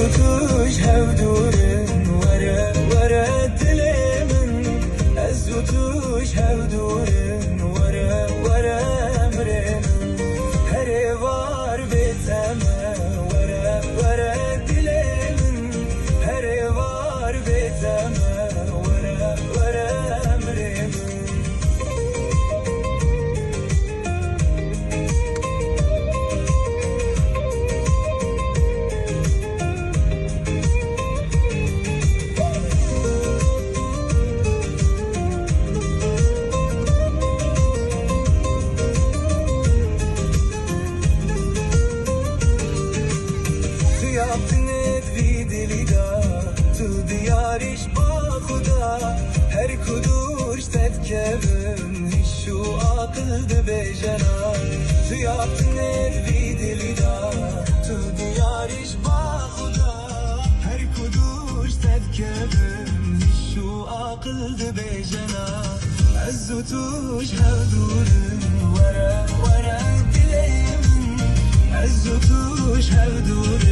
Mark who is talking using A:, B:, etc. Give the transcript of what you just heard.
A: توش هودورن وره دلمن از توش هودورن وره امرن هر وار بیتمه وره دلمن هر وار بیتمه وره امرن yaptınız vidilida tu diyariş ba khuda her kuduş tetkevim hiç şu akıldı bejana tu yaptınız vidilida tu diyariş ba khuda her kuduş tetkevim hiç şu akıldı bejana azzutuş havdurun vara dilemin azzutuş havdurun